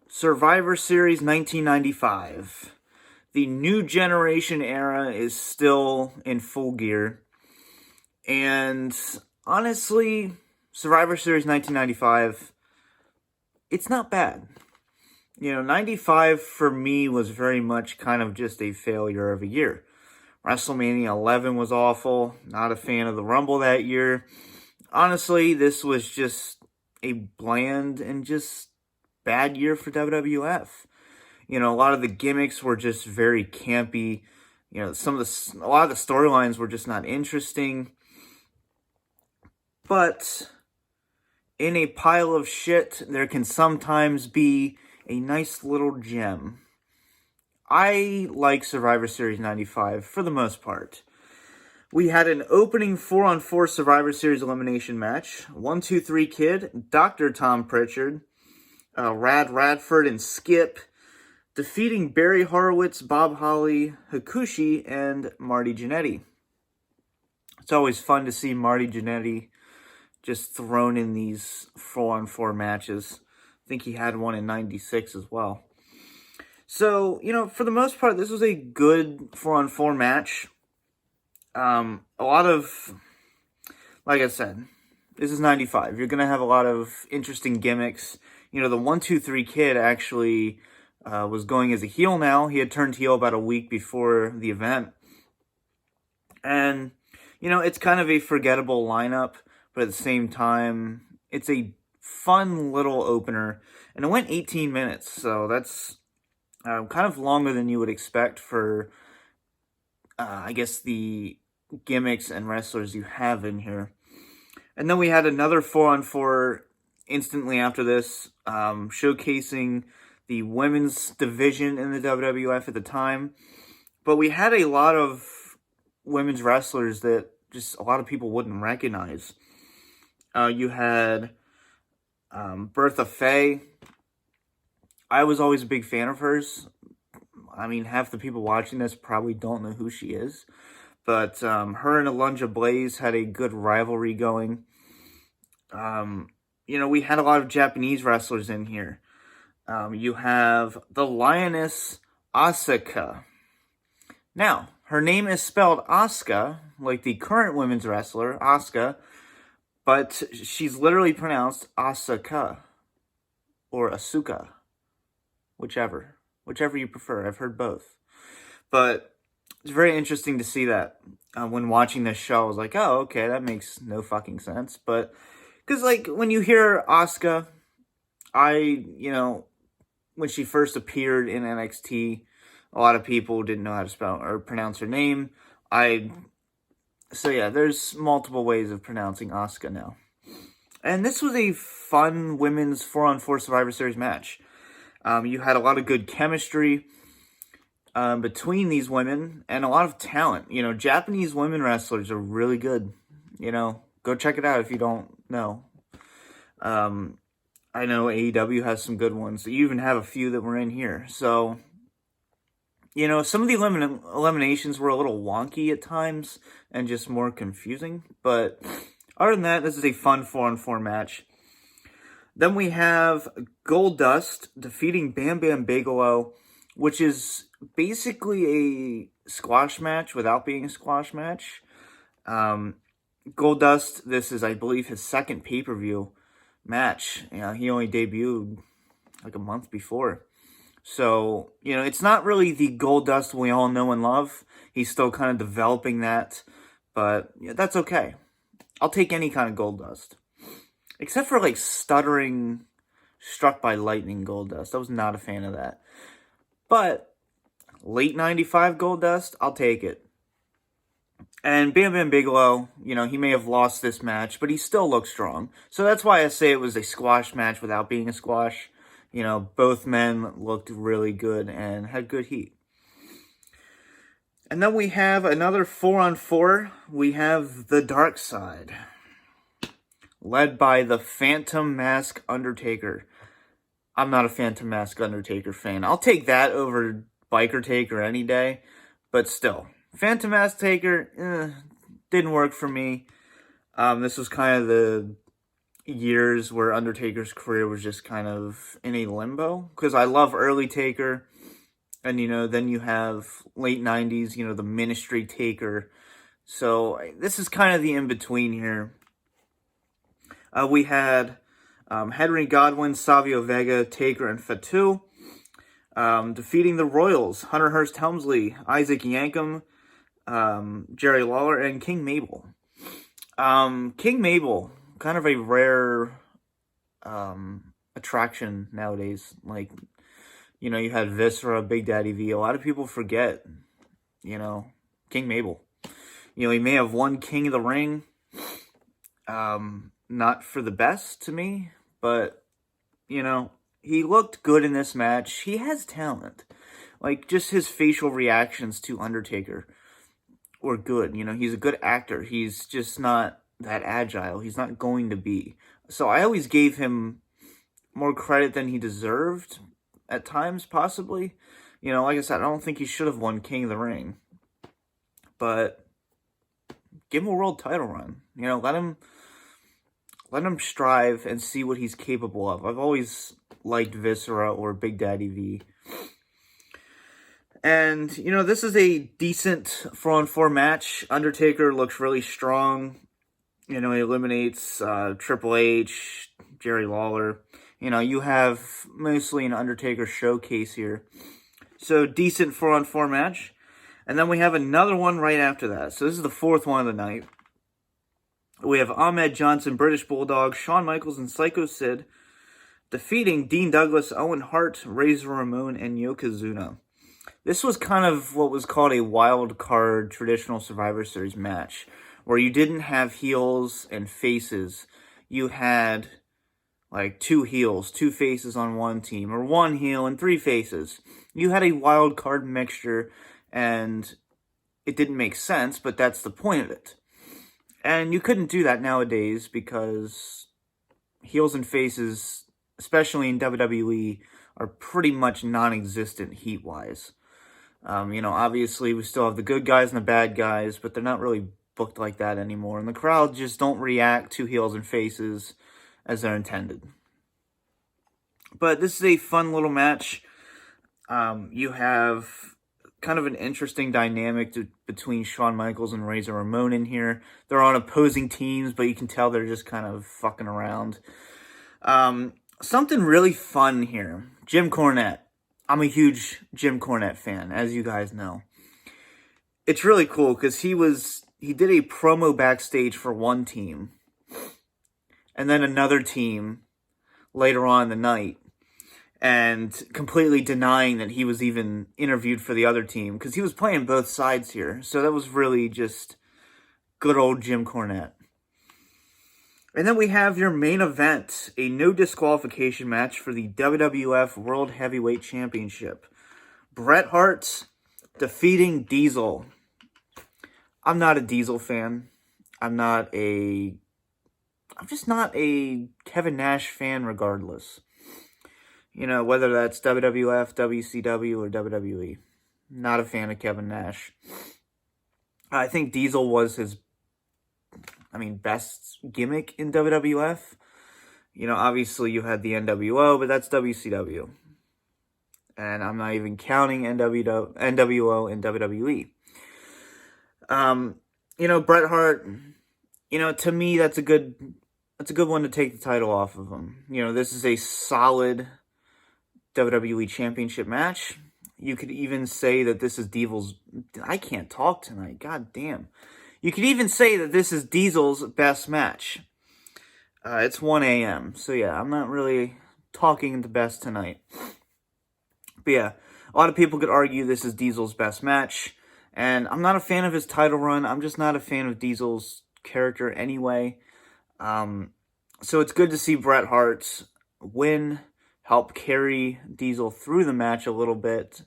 Survivor Series 1995. The new generation era is still in full gear. And honestly, Survivor Series 1995, it's not bad. 95 for me was very much kind of just a failure of a year. WrestleMania 11 was awful. Not a fan of the Rumble that year. Honestly, this was just a bland and just bad year for WWF. A lot of the gimmicks were just very campy. A lot of the storylines were just not interesting. But in a pile of shit, there can sometimes be a nice little gem. I like Survivor Series 95 for the most part. We had an opening 4-on-4 Survivor Series elimination match. 1, 2, 3 Kid, Dr. Tom Pritchard, Rad Radford, and Skip, defeating Barry Horowitz, Bob Holly, Hakushi, and Marty Jannetty. It's always fun to see Marty Jannetty just thrown in these 4-on-4 matches. I think he had one in 96 as well. So, for the most part, this was a good 4-on-4 match. A lot of, like I said, this is 95. You're going to have a lot of interesting gimmicks. The 1, 2, 3 Kid actually was going as a heel now. He had turned heel about a week before the event. And, it's kind of a forgettable lineup, but at the same time, it's a fun little opener. And it went 18 minutes, so that's kind of longer than you would expect for, I guess, the gimmicks and wrestlers you have in here. And then we had another 4-on-4 instantly after this, showcasing the women's division in the WWF at the time. But we had a lot of women's wrestlers that just a lot of people wouldn't recognize. You had Bertha Faye. I was always a big fan of hers. I mean, half the people watching this probably don't know who she is. But her and Alundra Blaze had a good rivalry going. We had a lot of Japanese wrestlers in here. You have the Lioness Asuka. Now, her name is spelled Asuka, like the current women's wrestler, Asuka, but she's literally pronounced Asuka or Asuka, whichever you prefer. I've heard both. But it's very interesting to see that when watching this show. I was like, oh, okay, that makes no fucking sense. But, because, when you hear Asuka, when she first appeared in NXT, a lot of people didn't know how to spell or pronounce her name. So yeah, there's multiple ways of pronouncing Asuka now. And this was a fun women's 4-on-4 Survivor Series match. You had a lot of good chemistry between these women and a lot of talent. Japanese women wrestlers are really good. Go check it out if you don't know. I know AEW has some good ones. You even have a few that were in here. So, some of the eliminations were a little wonky at times and just more confusing. But other than that, this is a fun 4-on-4 match. Then we have Goldust defeating Bam Bam Bigelow, which is basically a squash match without being a squash match. Goldust, this is, I believe, his second pay-per-view match. He only debuted like a month before. So, it's not really the Goldust we all know and love. He's still kind of developing that. But that's okay. I'll take any kind of Goldust. Except for, stuttering, struck by lightning Goldust. I was not a fan of that. But late 95 Goldust, I'll take it. And Bam Bam Bigelow, he may have lost this match, but he still looks strong. So that's why I say it was a squash match without being a squash. Both men looked really good and had good heat. And then we have another 4-on-4. We have the Dark Side, led by the Phantom Mask Undertaker. I'm not a Phantom Mask Undertaker fan. I'll take that over Biker Taker any day, but still. Phantom Mask Taker, didn't work for me. This was kind of the years where Undertaker's career was just kind of in a limbo. Because I love early Taker, and, then you have late 90s, the Ministry Taker. So this is kind of the in-between here. We had Henry Godwinn, Savio Vega, Taker, and Fatu. Defeating the Royals, Hunter Hearst Helmsley, Isaac Yankem, Jerry Lawler, and King Mabel. King Mabel, kind of a rare attraction nowadays. Like, you had Viscera, Big Daddy V. A lot of people forget, King Mabel. He may have won King of the Ring. Not for the best to me, but, he looked good in this match. He has talent. Like, just his facial reactions to Undertaker were good. He's a good actor. He's just not that agile. He's not going to be. So I always gave him more credit than he deserved at times, possibly. Like I said, I don't think he should have won King of the Ring. But give him a world title run. Let him strive and see what he's capable of. I've always liked Viscera or Big Daddy V. And, this is a decent 4-on-4 match. Undertaker looks really strong. He eliminates Triple H, Jerry Lawler. You have mostly an Undertaker showcase here. So, decent 4-on-4 match. And then we have another one right after that. So, this is the fourth one of the night. We have Ahmed Johnson, British Bulldog, Shawn Michaels, and Psycho Sid defeating Dean Douglas, Owen Hart, Razor Ramon, and Yokozuna. This was kind of what was called a wild card traditional Survivor Series match, where you didn't have heels and faces. You had like 2 heels, 2 faces on one team, or 1 heel and 3 faces. You had a wild card mixture, and it didn't make sense, but that's the point of it. And you couldn't do that nowadays because heels and faces, especially in WWE, are pretty much non-existent heat-wise. Obviously we still have the good guys and the bad guys, but they're not really booked like that anymore. And the crowd just don't react to heels and faces as they're intended. But this is a fun little match. You have kind of an interesting dynamic between Shawn Michaels and Razor Ramon in here. They're on opposing teams, but you can tell they're just kind of fucking around. Something really fun here. Jim Cornette. I'm a huge Jim Cornette fan, as you guys know. It's really cool because he did a promo backstage for one team, and then another team later on in the night, and completely denying that he was even interviewed for the other team, because he was playing both sides here. So that was really just good old Jim Cornette. And then we have your main event, a no disqualification match for the WWF World Heavyweight Championship. Bret Hart defeating Diesel. I'm not a Diesel fan. I'm just not a Kevin Nash fan regardless. Whether that's WWF, WCW, or WWE. Not a fan of Kevin Nash. I think Diesel was his best gimmick in WWF. Obviously you had the NWO, but that's WCW. And I'm not even counting NWO and WWE. Bret Hart, to me that's a good one to take the title off of him. This is a solid WWE Championship match. You could even say that this is Diesel's... I can't talk tonight, god damn. You could even say that this is Diesel's best match. It's 1 a.m. So yeah, I'm not really talking the best tonight. But yeah, a lot of people could argue this is Diesel's best match. And I'm not a fan of his title run. I'm just not a fan of Diesel's character anyway. So it's good to see Bret Hart win, help carry Diesel through the match a little bit.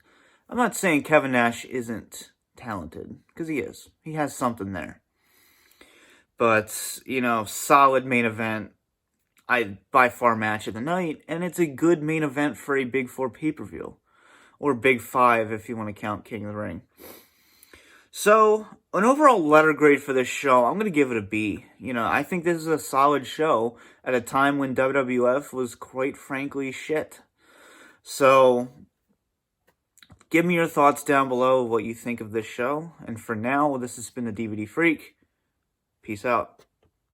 I'm not saying Kevin Nash isn't talented, because he is. He has something there. But, solid main event. By far match of the night, and it's a good main event for a Big 4 pay-per-view. Or Big 5 if you want to count King of the Ring. So, an overall letter grade for this show, I'm going to give it a B. I think this is a solid show at a time when WWF was quite frankly shit. So, give me your thoughts down below of what you think of this show. And for now, this has been the DVD Freak. Peace out.